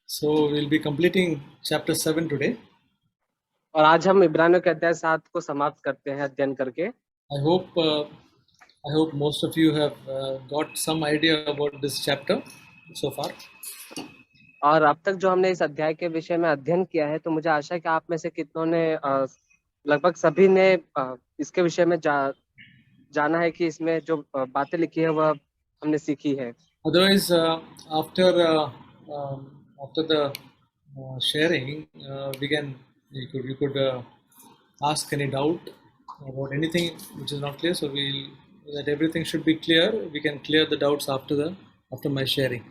So we'll be completing chapter 7 today. और आज हम इब्रानियों के अध्याय 7 को समाप्त करते हैं अध्ययन करके। I hope most of you have got some idea about this chapter so far. और अब तक जो हमने इस अध्याय के विषय में अध्ययन किया है, तो मुझे आशा है कि आप में से कितनों ने लगभग सभी ने इसके विषय में जाना है कि इसमें जो बातें लिखी है वह हमने सीखी है। Otherwise, after the sharing, you could ask any doubt about anything which is not clear. So that everything should be clear. We can clear the doubts after my sharing.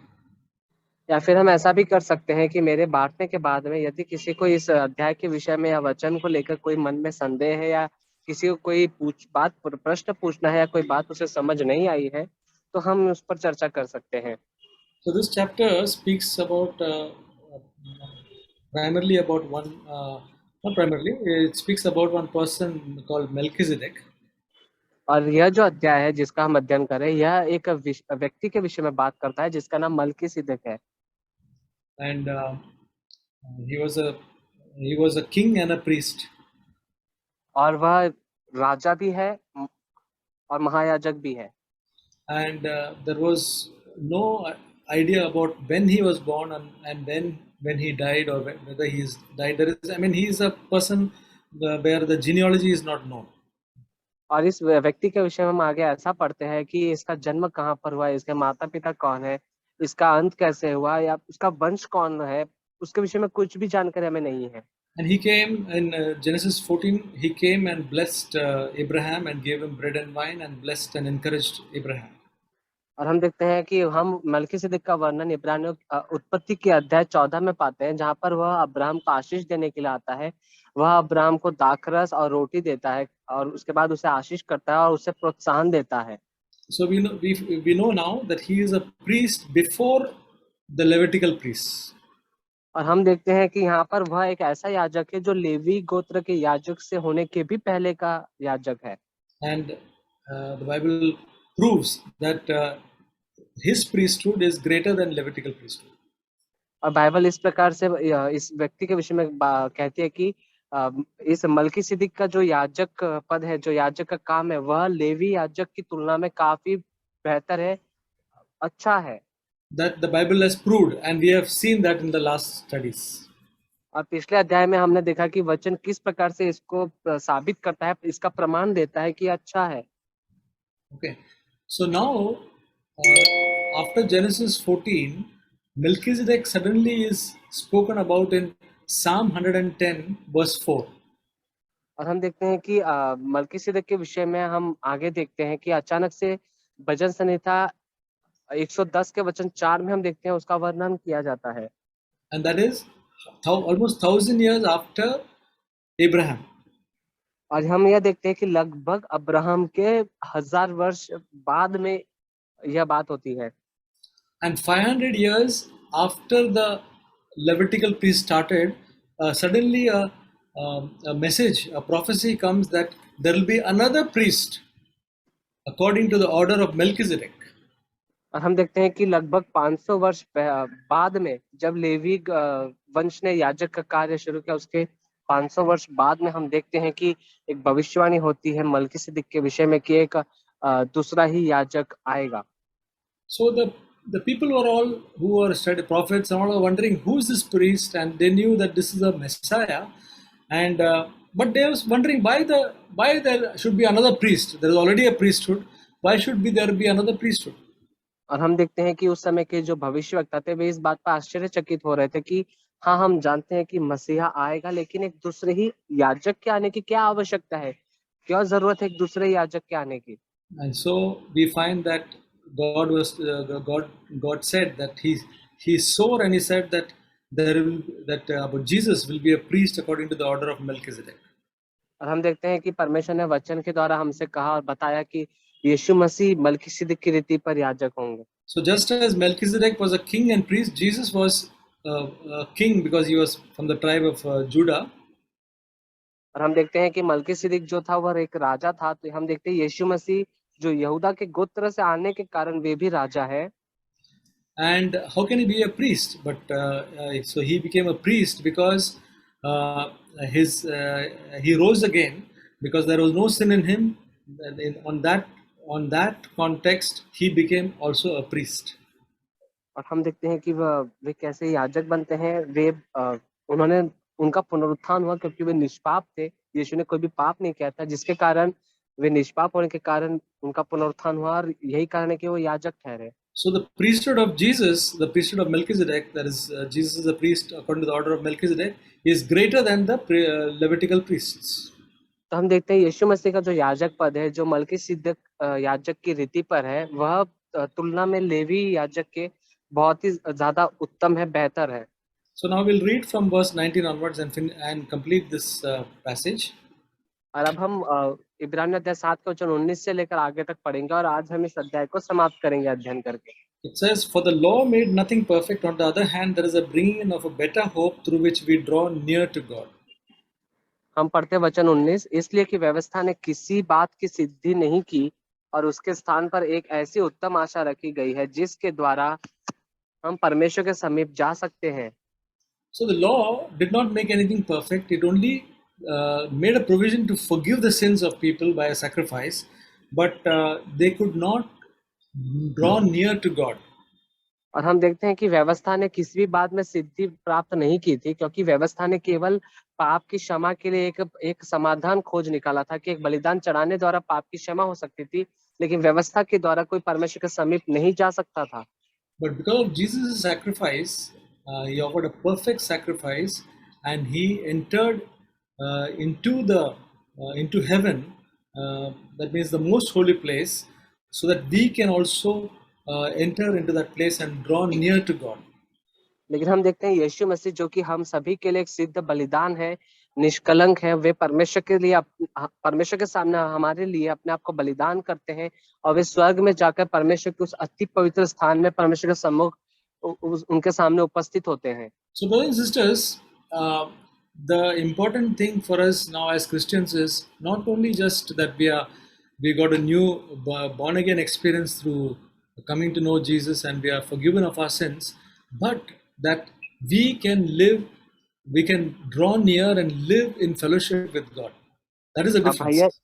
या फिर हम ऐसा भी कर सकते हैं कि मेरे बांटने के बाद में यदि किसी को इस अध्याय के विषय में या वचन को लेकर कोई मन में संदेह है, या किसी को कोई प्रश्न पूछना है, या कोई बात उसे समझ नहीं आई है, तो हम उस पर चर्चा कर सकते हैं। So this chapter speaks about primarily about not primarily, it speaks about one person called Melchizedek. और यह जो अध्याय है जिसका हम अध्ययन करें, यह एक व्यक्ति के विषय में बात करता है जिसका नाम मल्कीसिदक है। And he was a king and a priest. और वह राजा भी है और महायाजक भी है। And there was no idea about when he was born and then when he died, or whether he is died. He is a person where the genealogy is not known. और इस व्यक्ति के विषय में हम आगे ऐसा पढ़ते हैं कि इसका जन्म कहाँ पर हुआ, इसके माता पिता कौन है, इसका अंत कैसे हुआ, या उसका वंश कौन है, उसके विषय में कुछ भी जानकारी हमें नहीं है। And he came in Genesis 14, he came and blessed Abraham and gave him bread and wine and blessed and encouraged Abraham. और हम देखते हैं कि हम मल्कीसिदक का वर्णन इब्रानियों उत्पत्ति के अध्याय 14 में पाते हैं, जहाँ पर वह अब्राहम को आशीष देने के लिए आता है। वह अब्राहम को दाखरस और रोटी देता है और उसके बाद उसे आशीष करता है और उसे प्रोत्साहन देता है। So we know now that he is a priest before the Levitical priests. और हम देखते हैं कि यहाँ पर वह एक ऐसा याजक है जो लेवी गोत्र के याजक से होने के भी पहले का याजक है। And the Bible proves that his priesthood is greater than Levitical priesthood. और बाइबल इस प्रकार से इस व्यक्ति के विषय में कहती है कि इस मल्कीसिदक का जो याजक पद है, जो याजक का काम है, वह लेवी याजक की तुलना में काफी बेहतर है, अच्छा है। That the Bible has proved, and we have seen that in the last studies. और पिछले अध्याय में हमने देखा कि वचन किस प्रकार से इसको साबित करता है, इसका प्रमाण देता है कि अच्छा है। Okay, so now after Genesis 14, Melchizedek suddenly is spoken about in Psalm 110 verse 4. और हम देखते हैं कि मल्कीसिदक के विषय में हम आगे देखते हैं कि अचानक से भजन संहिता 110 के वचन 4 में हम देखते हैं उसका वर्णन किया जाता है। And that is almost 1,000 years after Abraham. और हम यह देखते हैं कि लगभग अब्राहम के 1000 वर्ष बाद में यह बात होती है। And 500 years after the Levitical priest started, suddenly a message, a prophecy comes that there will be another priest according to the order of Melchizedek. और हम देखते हैं कि लगभग 500 वर्ष बाद में जब लेवी वंश ने याजक का कार्य शुरू किया, उसके 500 वर्ष बाद में हम देखते हैं कि एक भविष्यवाणी होती है मल्कीसिदक के विषय में कि एक दूसरा ही याजक आएगा। So the people were all who were studied prophets and all were wondering who is this priest, and they knew that this is a Messiah, and but they was wondering why there should be another priest. There is already a priesthood. Why should there be another priesthood? और हम देखते हैं कि उस समय के जो भविष्यवक्ता थे वे इस बात पर आश्चर्यचकित हो रहे थे कि हाँ, हम जानते हैं कि मसीहा आएगा, लेकिन एक दूसरे ही याजक के आने की क्या आवश्यकता है, क्या जरूरत है एक दूसरे याजक के आने की। And so we find that God said that he swore, and he said that about Jesus will be a priest according to the order of Melchizedek. और हम देखते हैं कि परमेश्वर ने वचन के द्वारा हमसे कहा और बताया कि यीशु मसीह मल्कीसिदक की रीति पर याजक होंगे। So just as Melchizedek was a king and priest, Jesus was a king because he was from the tribe of Judah. और हम देखते हैं कि मल्कीसिदक जो था वह एक राजा था, तो हम देखते हैं यीशु मसीह जो यहूदा के गोत्र से आने के कारण वे भी राजा है। And how can he be a priest? But so he became a priest because uh, his he rose again because there was no sin in him. And on that context, he became also a priest. और हम देखते हैं कि वे कैसे याजक बनते हैं। उन्होंने उनका पुनरुत्थान हुआ क्योंकि वे निष्पाप थे। यीशु ने कोई भी पाप नहीं किया था, जिसके कारण वे निष्पाप होने के कारण उनका पुनरुत्थान हुआ, और यही कारण है कि वो याजक ठहरे। So the priesthood of Jesus, the priesthood of Melchizedek, that is, Jesus is a priest according to the order of Melchizedek, is greater than the Levitical priests. तो हम देखते हैं यीशु मसीह का जो याजक पद है, जो मलकीसिदक याजक की रीति पर है, वह तुलना में लेवी याजक के बहुत ही ज्यादा उत्तम है, बेहतर है। So now we'll read from verse 19 onwards and complete this passage. और अब हम इब्रानियों अध्याय 7 के वचन 19 से लेकर आगे तक पढ़ेंगे, और आज हम इस अध्याय को समाप्त करेंगे अध्ययन करके। It says, "For the law made nothing perfect. On the other hand, there is a bringing in of a better hope through which we draw near to God." हम पढ़ते वचन 19, इसलिए कि व्यवस्था ने किसी बात की सिद्धि नहीं की, और उसके स्थान पर एक ऐसी उत्तम आशा रखी गई है जिसके द्वारा हम परमेश्वर के समीप जा सकते हैं। So the law did not make anything perfect. It only made a provision to forgive the sins of people by a sacrifice, but they could not draw near to God. और हम देखते हैं कि व्यवस्था ने किसी भी बात में सिद्धि प्राप्त नहीं की थी, क्योंकि व्यवस्था ने केवल पाप की क्षमा के लिए एक समाधान खोज निकाला था कि एक बलिदान चढ़ाने द्वारा पाप की क्षमा हो सकती थी, लेकिन व्यवस्था के द्वारा कोई परमेश्वर के समीप नहीं जा सकता था। But because of Jesus' sacrifice, he offered a perfect sacrifice, and he entered into heaven. That means the most holy place, so that we can also enter into that place and draw near to God. लेकिन हम देखते हैं यीशु मसीह, जो कि हम सभी के लिए एक सिद्ध बलिदान है, निष्कलंक है, वे परमेश्वर के लिए परमेश्वर के सामने हमारे लिए अपने आप को बलिदान करते हैं, और वे स्वर्ग में जाकर परमेश्वर के उस अति पवित्र स्थान में परमेश्वर के सम्मुख उनके सामने उपस्थित होते हैं। So, brothers and sisters, the important thing for us now as Christians is not only just that we got a new born again experience through coming to know Jesus and we are forgiven of our sins, but that we can draw near and live in fellowship with God. That is the अब difference.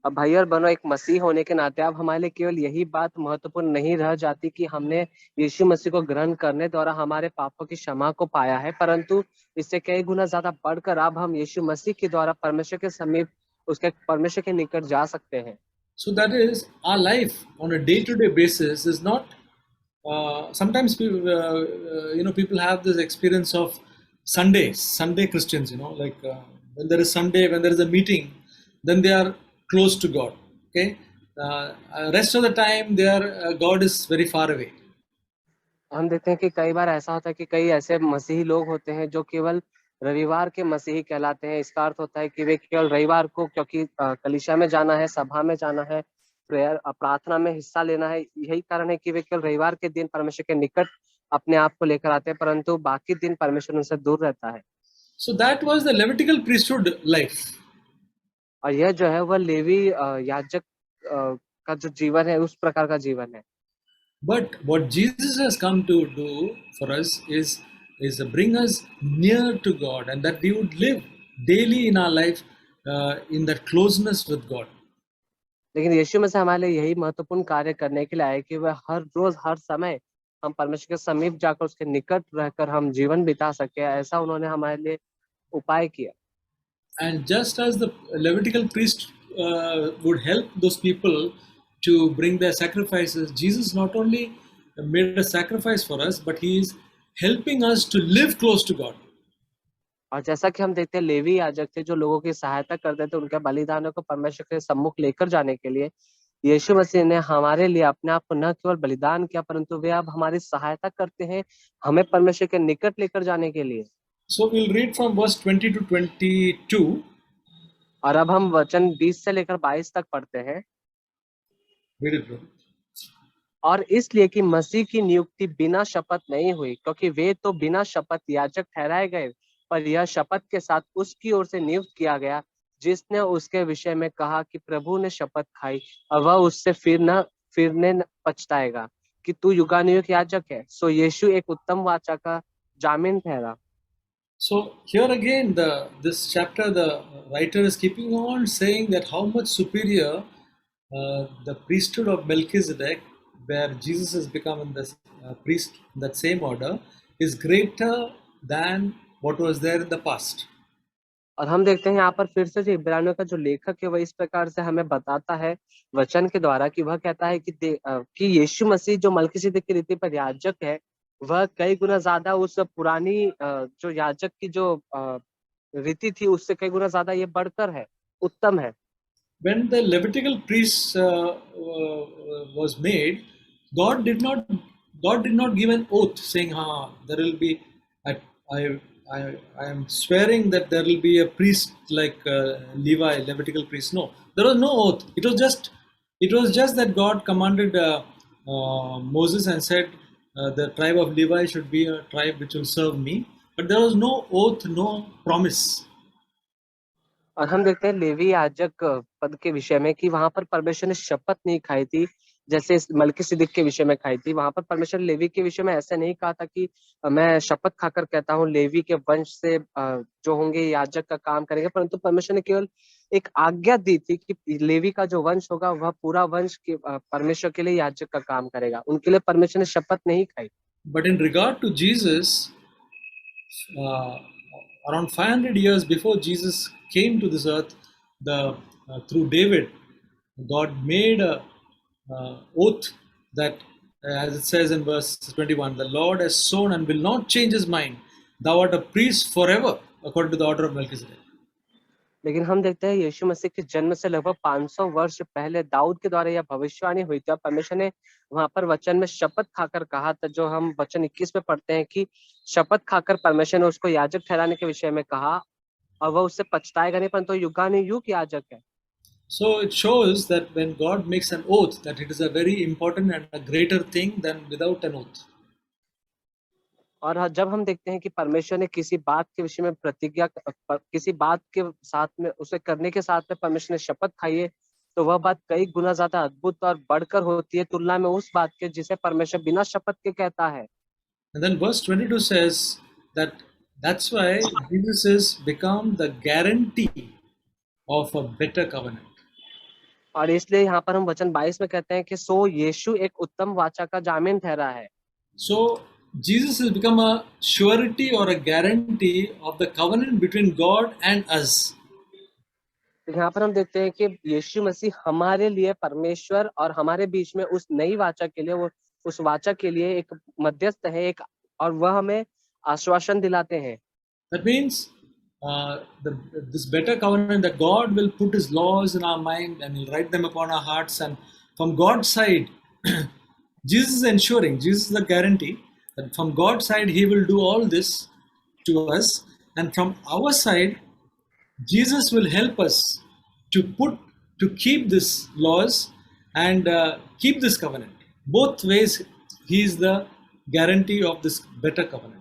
भाई और बहनों, एक मसीह होने के नाते अब हमारे लिए केवल यही बात महत्वपूर्ण नहीं रह जाती कि हमने यीशु मसीह को ग्रहण करने द्वारा हमारे पापों की क्षमा को पाया है, परंतु इससे कई गुना ज्यादा बढ़कर अब हम यीशु मसीह के द्वारा परमेश्वर के समीप, उसके परमेश्वर के निकट जा सकते हैं। So that is, our life on a day-to-day basis is not. Sometimes people have this experience of Sunday Christians. Like when there is Sunday, when there is a meeting, then they are close to God. Okay, rest of the time, God is very far away. हम देखते हैं कि कई बार ऐसा होता है कि कई ऐसे मसीही लोग होते हैं जो केवल रविवार के मसीही कहलाते हैं। इसका अर्थ होता है कि वे केवल रविवार को, क्योंकि कलीसिया में जाना है, सभा में जाना है, प्रेयर प्रार्थना में हिस्सा लेना है, यही कारण है कि वे केवल रविवार के दिन परमेश्वर के निकट अपने आप को लेकर आते हैं, परंतु बाकी दिन परमेश्वर उनसे दूर रहता है। So that was the Levitical priesthood life. और यह जो है वह लेवी याजक का जो जीवन है, उस प्रकार का जीवन है। But what Jesus has come to do for us is to bring us near to God, and that we would live daily in our life in that closeness with God. लेकिन यीशु मसीह हमारे लिए यही महत्वपूर्ण कार्य करने के लिए आए कि वह हर रोज हर समय हम परमेश्वर के समीप जाकर उसके निकट रहकर हम जीवन बिता सके, ऐसा उन्होंने हमारे लिए उपाय किया। And just as the Levitical priest would help those people to bring their sacrifices, Jesus not only made a sacrifice for us, but he is helping us to live close to God. और जैसा कि हम देखते हैं levy याजक थे जो लोगों की सहायता करते थे उनके बलिदानों को परमेश्वर के सम्मुख लेकर जाने के लिए, यीशु मसीह ने हमारे लिए अपने आप को न केवल बलिदान किया, परंतु वे अब हमारी सहायता करते हैं हमें परमेश्वर के निकट लेकर जाने के लिए। So we'll read from verse 20 to 22. और अब हम वचन 20 से लेकर 22 तक पढ़ते हैं। Read it, brother. और इसलिए कि मसीह की नियुक्ति बिना शपथ नहीं हुई, क्योंकि वे तो बिना शपथ याजक ठहराए गए, पर यह शपथ के साथ उसकी ओर से नियुक्त किया गया जिसने उसके विषय में कहा कि प्रभु ने शपथ खाई और वह उससे फिरने न पछताएगा। कि तू युगानुयुग याजक है, सो यीशु एक उत्तम वाचा का जामीन ठहरा। So here again, this chapter, the writer is keeping on saying that how much superior the priesthood of Melchizedek, where Jesus has become in this priest in that same order, is greater than what was there in the past. और हम देखते हैं यहाँ पर फिर से जो इब्रानियों का जो लेखक है वह इस प्रकार से हमें बताता है वचन के द्वारा कि वह कहता है कि यीशु मसीह जो मलकीसिदक की रीति पर याजक है, वह कई गुना ज्यादा उस पुरानी जो याजक की जो रीति थी उससे कई गुना ज्यादा ये बढ़कर है, उत्तम है। When the Levitical priest was made, God did not God did not give an oath saying, there will be I, I I am swearing that there will be a priest like Levi, Levitical priest. No, there was no oath. It was just that God commanded Moses and said the tribe of Levi should be a tribe which will serve me. But there was no oath, no promise. और हम देखते हैं levy याजक पद के विषय में कि वहां पर परमेश्वर ने शपथ नहीं खाई थी जैसे मलकीसिदक के विषय में खाई थी। वहां पर परमेश्वर ने लेवी के विषय में ऐसा नहीं कहा था कि मैं शपथ खाकर कहता हूँ लेवी के वंश से जो होंगे याजक का काम करेंगे, परंतु परमेश्वर ने केवल एक आज्ञा दी थी कि लेवी का जो वंश होगा वह पूरा वंश के परमेश्वर के लिए याजक का काम करेगा। उनके लिए परमेश्वर ने शपथ नहीं खाई। But in regard to Jesus, uh, around 500 years before Jesus came to this earth, through David, God made a oath that, as it says in verse 21, the Lord has sworn and will not change his mind. Thou art a priest forever, according to the order of Melchizedek. लेकिन हम देखते हैं यीशु मसीह के जन्म से लगभग 500 वर्ष पहले दाऊद के द्वारा यह भविष्यवाणी हुई थी और परमेश्वर ने वहां पर वचन में शपथ खाकर कहा था, जो हम वचन 21 में पढ़ते हैं कि शपथ खाकर परमेश्वर ने उसको याजक ठहराने के विषय में कहा और वह उससे पछताएगा नहीं, परंतु युगानुयुग याजक है। So it shows that when God makes an oath, that it is a very important and a greater thing than without an oath. और जब हम देखते हैं कि परमेश्वर ने किसी बात के विषय में प्रतिज्ञा किसी बात के साथ में उसे करने के साथ में परमेश्वर ने शपथ खाई है, तो वह बात कई गुना ज्यादा अद्भुत और बढ़कर होती है तुलना में उस बात के जिसे परमेश्वर बिना शपथ के कहता है। And then verse 22 says that that's why Jesus has become the guarantee of a better covenant. और इसलिए यहाँ पर हम वचन 22 में कहते हैं कि सो यीशु एक उत्तम वाचा का जामीन ठहरा है। So Jesus has become a surety or a guarantee of the covenant between God and us. तो यहाँ पर हम देखते हैं कि यीशु मसीह हमारे लिए परमेश्वर और हमारे बीच में उस नई वाचा के लिए वो उस वाचा के लिए एक मध्यस्थ है, एक और वह हमें आश्वासन दिलाते हैं। That means this better covenant that God will put His laws in our mind and He'll write them upon our hearts. And from God's side, Jesus is ensuring, Jesus is the guarantee that from God's side He will do all this to us, and from our side, Jesus will help us to keep these laws and keep this covenant. Both ways, He is the guarantee of this better covenant.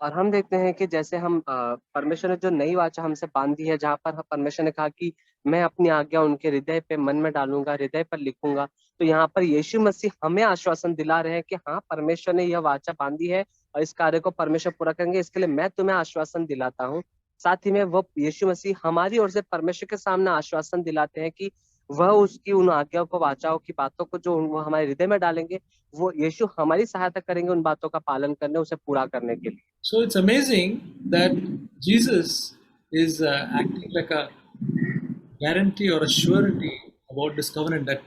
और हम देखते हैं कि जैसे हम परमेश्वर ने जो नई वाचा हमसे बांधी है, जहाँ पर परमेश्वर ने कहा कि मैं अपनी आज्ञा उनके हृदय पे मन में डालूंगा, हृदय पर लिखूंगा, तो यहाँ पर यीशु मसीह हमें आश्वासन दिला रहे हैं कि हाँ, परमेश्वर ने यह वाचा बांधी है और इस कार्य को परमेश्वर पूरा करेंगे, इसके लिए मैं तुम्हें आश्वासन दिलाता हूँ। साथ ही में वो यीशु मसीह हमारी ओर से परमेश्वर के सामने आश्वासन दिलाते हैं कि वह उसकी उन आज्ञाओं को, वाचाओं की बातों को जो वो हमारे हृदय में डालेंगे, वो यीशु हमारी सहायता करेंगे उन बातों का पालन करने, उसे पूरा करने के लिए। So it's amazing that Jesus is acting like a guarantee or a surety about this covenant, that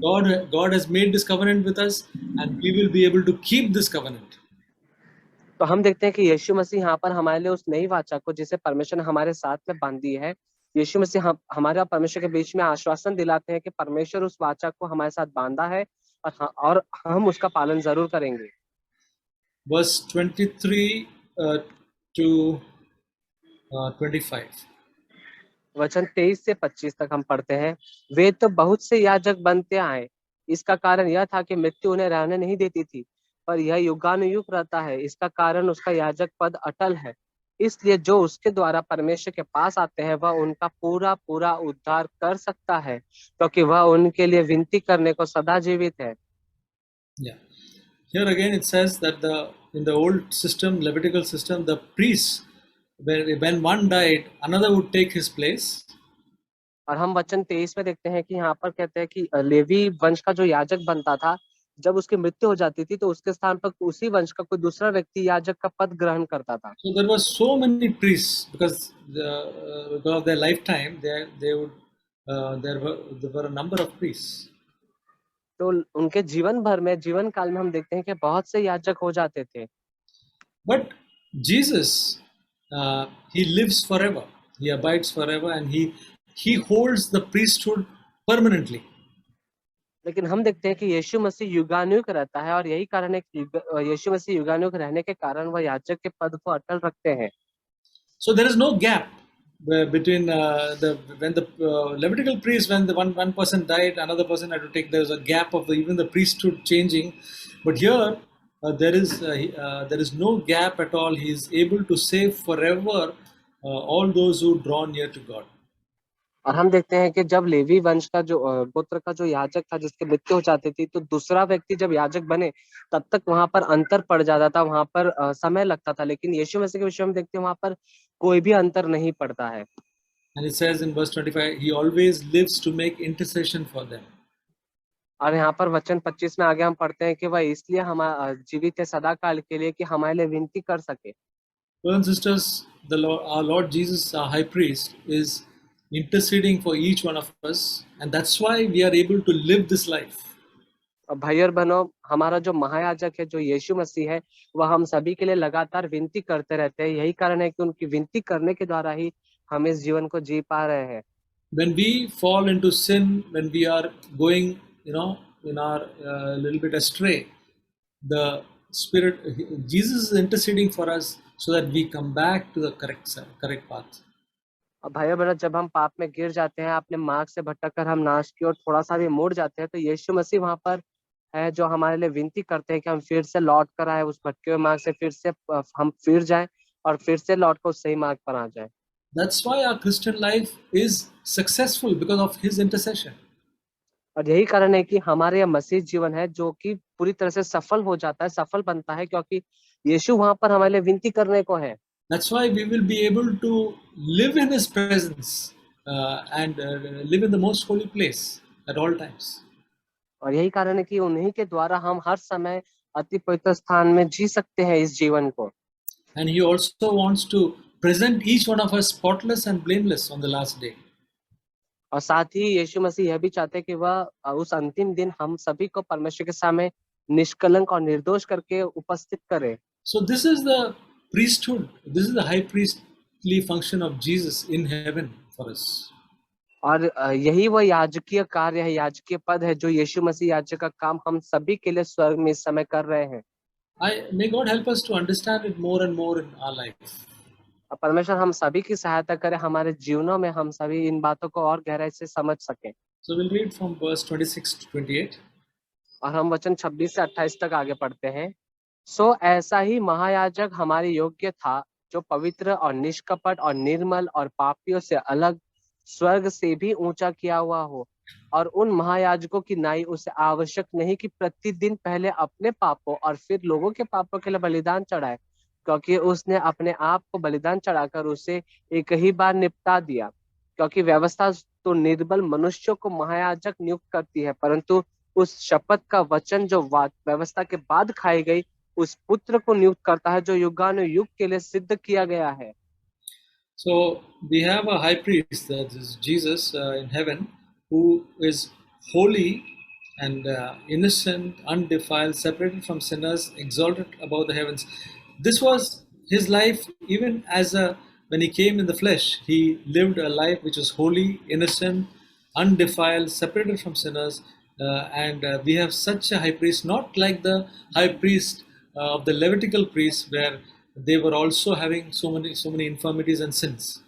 God has made this covenant with us and we will be able to keep this covenant. तो हम देखते हैं कि यीशु मसीह यहाँ पर हमारे लिए उस नई वाचा को, जिसे परमेश्वर ने हमारे साथ में बांधी है, यीशु मसीह हमारे और परमेश्वर के बीच में आश्वासन दिलाते हैं कि परमेश्वर उस वाचा को हमारे साथ बांधा है और हम उसका पालन जरूर करेंगे। Verse 23 to 25. वचन 23 से 25 तक हम पढ़ते हैं। वे तो बहुत से याजक बनते आए, इसका कारण यह था कि मृत्यु उन्हें रहने नहीं देती थी, पर यह युगानुयुग रहता है, इसका कारण उसका याजक पद अटल है। इसलिए जो उसके द्वारा परमेश्वर के पास आते हैं वह उनका पूरा पूरा उद्धार कर सकता है, क्योंकि वह उनके लिए विनती करने को सदा जीवित है। Yeah. Here again, it says that in the old system, Levitical system, the priests, when one died, another would take his place. और हम वचन 23 में देखते हैं कि यहाँ पर कहते हैं कि लेवी वंश का जो याजक बनता था, जब उसकी मृत्यु हो जाती थी तो उसके स्थान पर उसी वंश का कोई दूसरा व्यक्ति याजक का पद ग्रहण करता था। So there were so many priests because of their lifetime, they would there were a number of priests. तो उनके जीवन भर में, जीवन काल में हम देखते हैं कि बहुत से याजक हो जाते थे। But Jesus, he lives forever, he abides forever, and he holds the priesthood permanently. लेकिन हम देखते हैं कि यीशु मसीह युगानुयुग रहता है और यही कारण है कि यीशु मसीह युगानुयुग रहने के कारण वह याजक के पद को अटल रखते हैं। So there is no gap between the when the Levitical priest, when the one person died, another person had to take. There was a gap of even the priesthood changing, but here there is no gap at all. He is able to save forever all those who draw near to God. और हम देखते हैं कि जब levy वंश का जो गोत्र का जो याजक था जिसकी मृत्यु हो जाती थी, तो दूसरा व्यक्ति जब याजक बने तब तक वहां पर अंतर पड़ जाता था, वहां पर समय लगता था। लेकिन यीशु मसीह के विषय में देखते हैं वहां पर कोई भी अंतर नहीं पड़ता है। And it says in verse 25, he always lives to make intercession for them. और यहाँ पर वचन 25 में आगे हम पढ़ते हैं कि वह इसलिए हम जीवित है सदा काल के लिए कि हमारे लिए विनती कर सके। Brothers and sisters, our Lord Jesus, our high priest, is interceding for each one of us, and that's why we are able to live this life. और भाई और बहनों, हमारा जो महायाजक है, जो यीशु मसीह है, वह हम सभी के लिए लगातार विनती करते रहते हैं। यही कारण है कि उनकी विनती करने के द्वारा ही हम इस जीवन को जी पा रहे हैं। When we fall into sin, when we are going, in our little bit astray, the Spirit, Jesus is interceding for us so that we come back to the correct path. और भाई और बहनों, जब हम पाप में गिर जाते हैं, अपने मार्ग से भटक कर हम नाश की ओर थोड़ा सा भी मुड़ जाते हैं, तो यीशु मसीह वहां पर है जो हमारे लिए विनती करते हैं कि हम फिर से लौट कर आए उस भटके हुए मार्ग से, फिर से हम फिर जाएं और फिर से लौट कर उस सही मार्ग पर आ जाएं। That's why our Christian life is successful because of His intercession. और यही कारण है कि हमारे यह मसीह जीवन है जो कि पूरी तरह से सफल हो जाता है, सफल बनता है, क्योंकि यीशु वहां पर हमारे लिए विनती करने को है। That's why we will be able to live in His presence and live in the most holy place at all times. और यही कारण है कि उन्हीं के द्वारा हम हर समय अति पवित्र स्थान में जी सकते हैं इस जीवन को। And He also wants to present each one of us spotless and blameless on the last day. और साथ ही यीशु मसीह यह भी चाहते हैं कि वह उस अंतिम दिन हम सभी को परमेश्वर के सामने निष्कलंक और निर्दोष करके उपस्थित करे। So this is the priesthood. This is the high priestly function of Jesus in heaven for us. और यही वह याजकीय कार्य है, याजकीय पद है जो यीशु मसीह याजक का काम हम सभी के लिए स्वर्ग में इस समय कर रहे हैं। May God help us to understand it more and more in our life. और परमेश्वर हम सभी की सहायता करे, हमारे जीवनों में हम सभी इन बातों को और गहराई से समझ सके। So we'll read from verse 26 to 28. और हम वचन 26 से 28 तक आगे पढ़ते हैं। सो ऐसा ही महायाजक हमारे योग्य था, जो पवित्र और निष्कपट और निर्मल और पापियों से अलग, स्वर्ग से भी ऊंचा किया हुआ हो। और उन महायाजकों की नाई उसे आवश्यक नहीं कि प्रतिदिन पहले अपने पापों और फिर लोगों के पापों के लिए बलिदान चढ़ाए, क्योंकि उसने अपने आप को बलिदान चढ़ाकर उसे एक ही बार निपटा दिया। क्योंकि व्यवस्था तो निर्बल मनुष्यों को महायाजक नियुक्त करती है, परंतु उस शपथ का वचन जो व्यवस्था के बाद खाई गई, उस पुत्र को नियुक्त करता है जो युगानुयुग के लिए सिद्ध किया गया है। So we have a high priest, that is Jesus in heaven, who is holy and innocent, undefiled, separated from sinners, exalted above the heavens. This was his life, even when he came in the flesh. He lived a life which was holy, innocent, undefiled, separated from sinners, and we have such a high priest, not like the high priest of the Levitical priests, where they were also having so many infirmities and sins.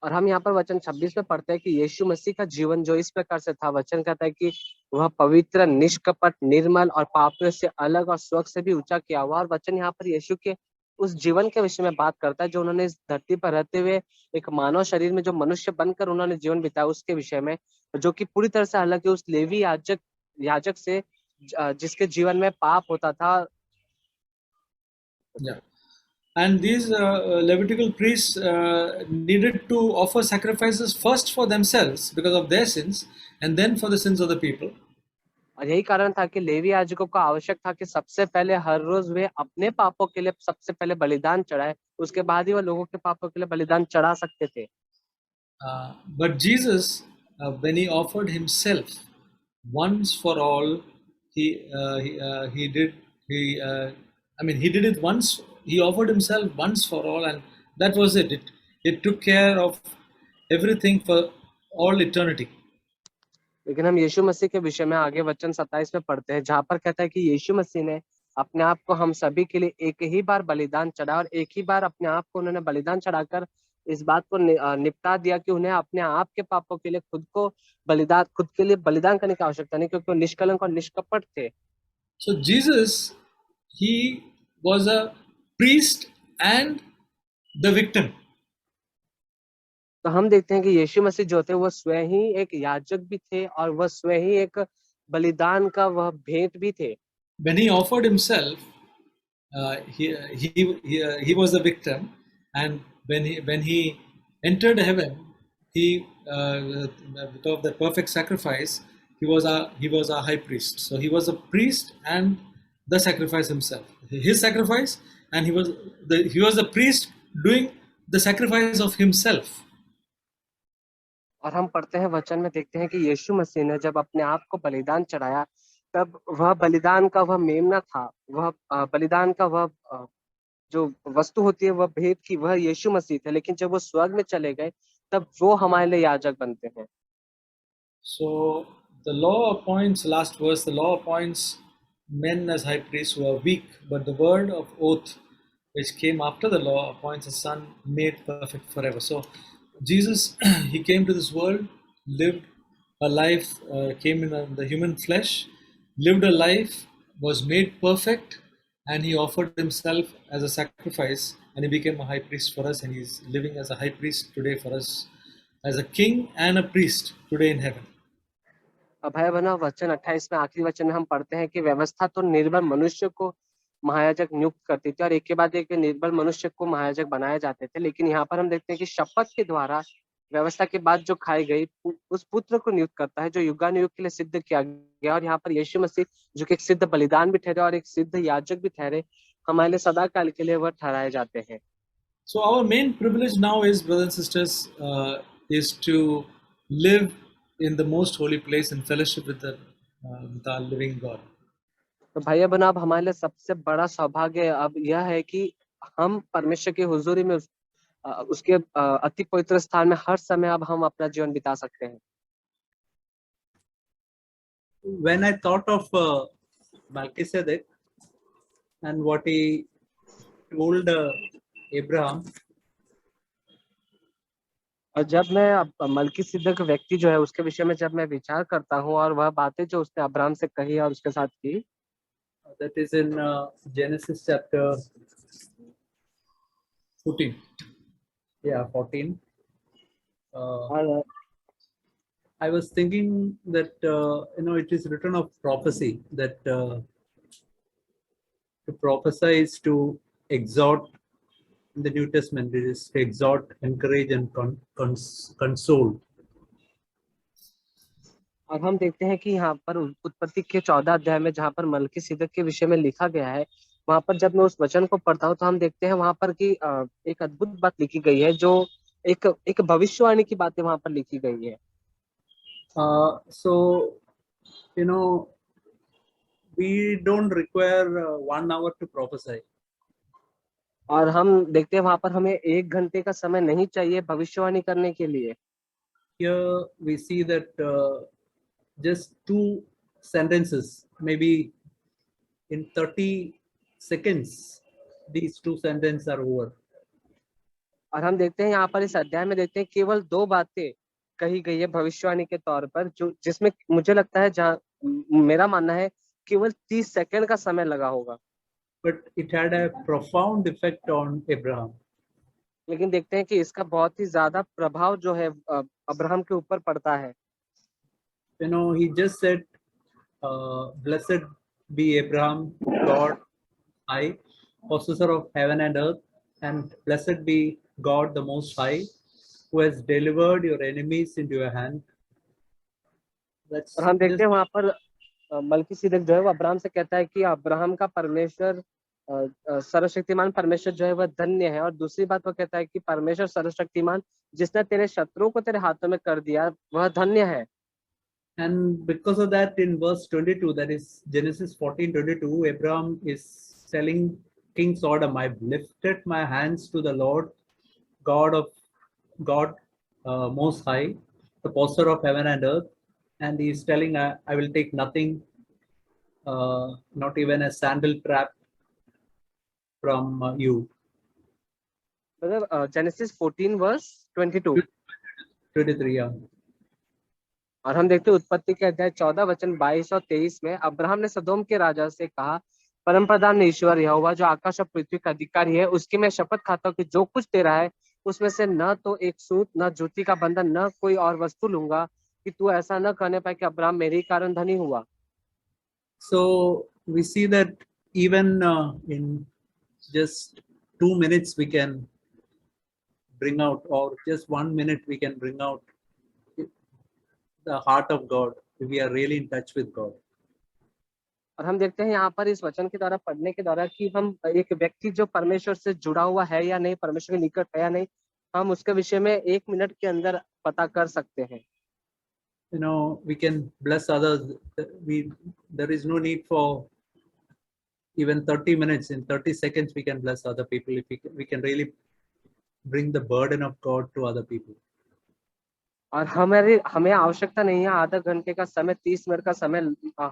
और हम यहाँ पर वचन 26 में पढ़ते हैं कि यीशु मसीह का जीवन जो इस प्रकार से था, वचन कहता है कि वह पवित्र, निष्कपट, निर्मल और पापियों से अलग और स्वर्ग से भी ऊंचा किया हुआ। और वचन यहाँ पर यीशु के उस जीवन के विषय में बात करता है जो उन्होंने इस धरती पर रहते हुए एक मानव शरीर में जो मनुष्य बनकर उन्होंने जीवन बिताया, उसके विषय में, जो कि पूरी तरह से अलग है उस लेवी याजक से जिसके जीवन में पाप होता था। Yeah. And these Levitical priests needed to offer sacrifices first for themselves because of their sins, and then for the sins of the people. और यही कारण था कि लेवी याजकों को आवश्यक था कि सबसे पहले हर रोज वे अपने पापों के लिए सबसे पहले बलिदान चढ़ाए, उसके बाद ही वो लोगों के पापों के लिए बलिदान चढ़ा सकते थे। But Jesus, when he offered himself once for all, he did he I mean he did it once. He offered himself once for all, and that was it. It took care of everything for all eternity. लेकिन हम यीशु मसीह के विषय में आगे वचन 27 में पढ़ते हैं, जहां पर कहता है कि यीशु मसीह ने अपने आप को हम सभी के लिए एक ही बार बलिदान चढ़ा, और एक ही बार अपने आप को उन्होंने बलिदान चढ़ाकर इस बात को निपटा दिया कि उन्हें अपने आप के पापों के लिए खुद के लिए बलिदान करने की आवश्यकता नहीं, क्योंकि वो निष्कलंक और निष्कपट थे। So Jesus, he was a priest and the victim. तो हम देखते हैं कि यीशु मसीह जो थे वो स्वयं ही एक याजक भी थे, और वह स्वयं ही एक बलिदान का वह भेंट भी थे। When he offered himself, he was the victim, and when he entered heaven, he because of the perfect sacrifice, he was a high priest. So he was a priest and the sacrifice himself. His sacrifice, and he was the priest doing the sacrifice of himself. और हम पढ़ते हैं वचन में, देखते हैं कि यीशु मसीह ने जब अपने आप को बलिदान चढ़ाया, तब वह बलिदान का वह मेमना था, वह बलिदान का वह जो वस्तु होती है वह भेंट की, वह यीशु मसीह थे। लेकिन जब वो स्वर्ग में चले गए, तब वो हमारे लिए याजक बनते हैं। So the law appoints, last verse, the law appoints men as high priests who are weak, but the word of oath which came after the law appoints a son made perfect forever. So Jesus, he came to this world, lived a life, came in the human flesh, lived a life, was made perfect, and he offered himself as a sacrifice, and he became a high priest for us, and he's living as a high priest today for us, as a king and a priest today in heaven. अब है बना वचन 28 में, आखिरी वचन में हम पढ़ते हैं कि व्यवस्था तो निर्बल मनुष्य को महायाजक नियुक्त करती थी, और एक के बाद एक निर्बल मनुष्य को महायाजक बनाए जाते थे। लेकिन यहाँ पर हम देखते हैं कि शपथ के द्वारा व्यवस्था के बाद जो खाई गई उस पुत्र को नियुक्त करता है, जो युगानुयुग के लिए सिद्ध किया गया। और यहाँ पर यीशु मसीह, जो कि एक सिद्ध बलिदान भी ठहरे और एक सिद्ध याजक भी ठहरे, हमारे लिए सदा काल के लिए वह ठहराए जाते हैं। So our main privilege now is, brothers and sisters, is to live in the most holy place in fellowship with our living God. तो भैया बहनों, अब हमारे लिए सबसे बड़ा सौभाग्य अब यह है कि हम परमेश्वर की हुजूरी में उसके अति पवित्र स्थान में हर समय अब हम अपना जीवन बिता सकते हैं। When I thought of Melchizedek and what he told Abraham, और जब मैं अब मलकीसिदक व्यक्ति जो है उसके विषय में जब मैं विचार करता हूँ, और वह बातें जो उसने अब्राहम से कही और उसके साथ की, that is in Genesis chapter 14. 14. और I was thinking that it is written of prophecy that to prophesy is to exhort. In the New Testament, it is to exhort, encourage, and console. अब हम देखते हैं कि यहाँ पर उत्पत्ति के 14 अध्याय में जहाँ पर मलकीसिदक के विषय में लिखा गया है, वहां पर जब मैं उस वचन को पढ़ता हूँ तो हम देखते हैं वहां पर कि एक अद्भुत बात लिखी गई है, जो एक भविष्यवाणी की बातें वहां पर लिखी गई है। So, we don't require 1 hour to prophesy. और हम देखते हैं वहां पर हमें 1 घंटे का समय नहीं चाहिए भविष्यवाणी करने के लिए। Here we see that just 2 sentences, maybe in 30 seconds, these 2 sentences are over. और हम देखते हैं यहाँ पर इस अध्याय में देखते हैं केवल 2 बातें कही गई है भविष्यवाणी के तौर पर, जो जिसमें मुझे लगता है, जहाँ मेरा मानना है, केवल 30 सेकंड का समय लगा होगा। But it had a profound effect on Abraham. लेकिन देखते हैं कि इसका बहुत ही ज्यादा प्रभाव जो है अब्राहम के ऊपर पड़ता है। He just said, Blessed be Abraham, God High, possessor of heaven and earth, and blessed be God the Most High, who has delivered your enemies into your hand. और Let's हम देखते just हैं वहां पर मल्कीसिदक जो है वो अब्राहम से कहता है कि अब्राहम का परमेश्वर सर्वशक्तिमान परमेश्वर जो है वह धन्य है। और दूसरी बात वो कहता है कि परमेश्वर सर्वशक्तिमान जिसने तेरे शत्रुओं को तेरे हाथों में कर दिया वह धन्य है। And because of that, in verse 22, that is Genesis 14:22, Abraham is telling King Sodom, I've lifted my hands to the Lord, God of God Most High, the possessor of heaven and earth. And he's telling, I will take nothing, not even a sandal trap from you. मतलब genesis 14 verse 22। 23, yeah. और हम देखते हैं उत्पत्ति के अध्याय 14 वचन 22 और 23 में अब्राहम ने सदोम के राजा से कहा, परम प्रधान ईश्वर यहोवा जो आकाश और पृथ्वी का अधिकारी है, उसकी मैं शपथ खाता हूँ कि जो कुछ तेरा है उसमें से न तो एक सूत न जूती का बंधन न कोई और वस्तु लूंगा, कि तू ऐसा न करने पाए कि अब्राहम मेरे ही कारण धनी हुआ। So we see that even in just 2 minutes we can bring out, or just 1 minute we can bring out the heart of God if we are really in touch with God. और हम देखते हैं यहाँ पर इस वचन के द्वारा पढ़ने के द्वारा कि हम एक व्यक्ति जो परमेश्वर से जुड़ा हुआ है या नहीं, परमेश्वर के निकट है या नहीं, हम उसके विषय में 1 मिनट के अंदर पता कर सकते हैं। You know, we can bless others. There is no need for even 30 minutes. In 30 seconds we can bless other people if we can really bring the burden of God to other people. और हमें आवश्यकता नहीं है आधा घंटे का समय, 30 minute का समय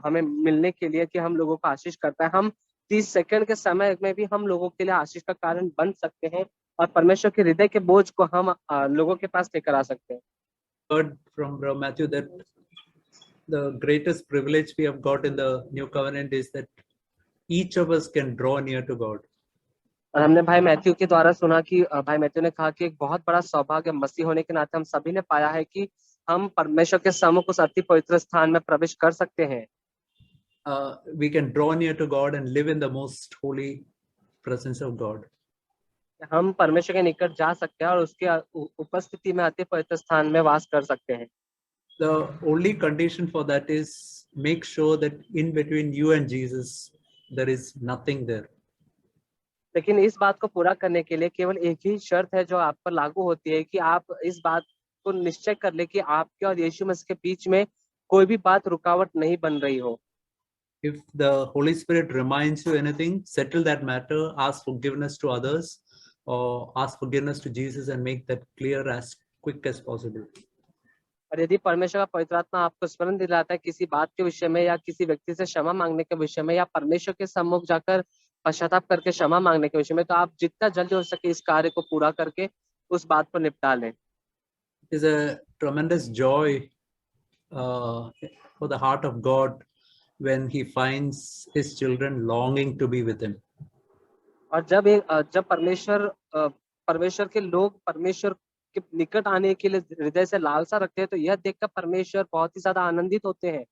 हमें मिलने के लिए कि हम लोगों को आशीष करता है। हम 30 सेकंड के समय में भी हम लोगों के लिए आशीष का कारण बन सकते हैं और परमेश्वर के हृदय के बोझ को हम लोगों के पास लेकर आ सकते हैं। Heard from Brother Matthew that the greatest privilege we have got in the new covenant is that each of us can draw near to God. और हमने भाई मैथ्यू के द्वारा सुना कि भाई मैथ्यू ने कहा कि एक बहुत बड़ा सौभाग्य मसीह होने के नाते हम सभी ने पाया है कि हम परमेश्वर के सम्मुख उस अति पवित्र स्थान में प्रवेश कर सकते हैं। We can draw near to God and live in the most holy presence of God. हम परमेश्वर के निकट जा सकते हैं और उसके उपस्थिति में अति पवित्र स्थान में वास कर सकते हैं। The only condition for that is make sure that in between you and Jesus there is nothing there. लेकिन इस बात को पूरा करने के लिए केवल एक ही शर्त है जो आप पर लागू होती है कि आप इस बात को निश्चय कर ले कि आपके और यीशु मसीह के बीच में कोई भी बात रुकावट नहीं बन रही हो। If the Holy Spirit reminds you anything, settle that matter, ask forgiveness to others, or ask forgiveness to Jesus and make that clear as quick as possible. और यदि परमेश्वर का पवित्र आत्मा आपको स्मरण दिलाता है किसी बात के विषय में या किसी व्यक्ति से क्षमा मांगने के विषय में या परमेश्वर के सम्मुख जाकर पश्चाताप करके क्षमा मांगने के विषय में, तो आप जितना जल्दी हो सके इस कार्य को पूरा करके उस बात को निपटा लें। It is a tremendous joy for the heart of God when He finds His children longing to be with Him. और जब परमेश्वर के लोग परमेश्वर के निकट आने के लिए हृदय से लालसा रखते हैं तो यह देखकर परमेश्वर बहुत ही ज्यादा आनंदित होते हैं।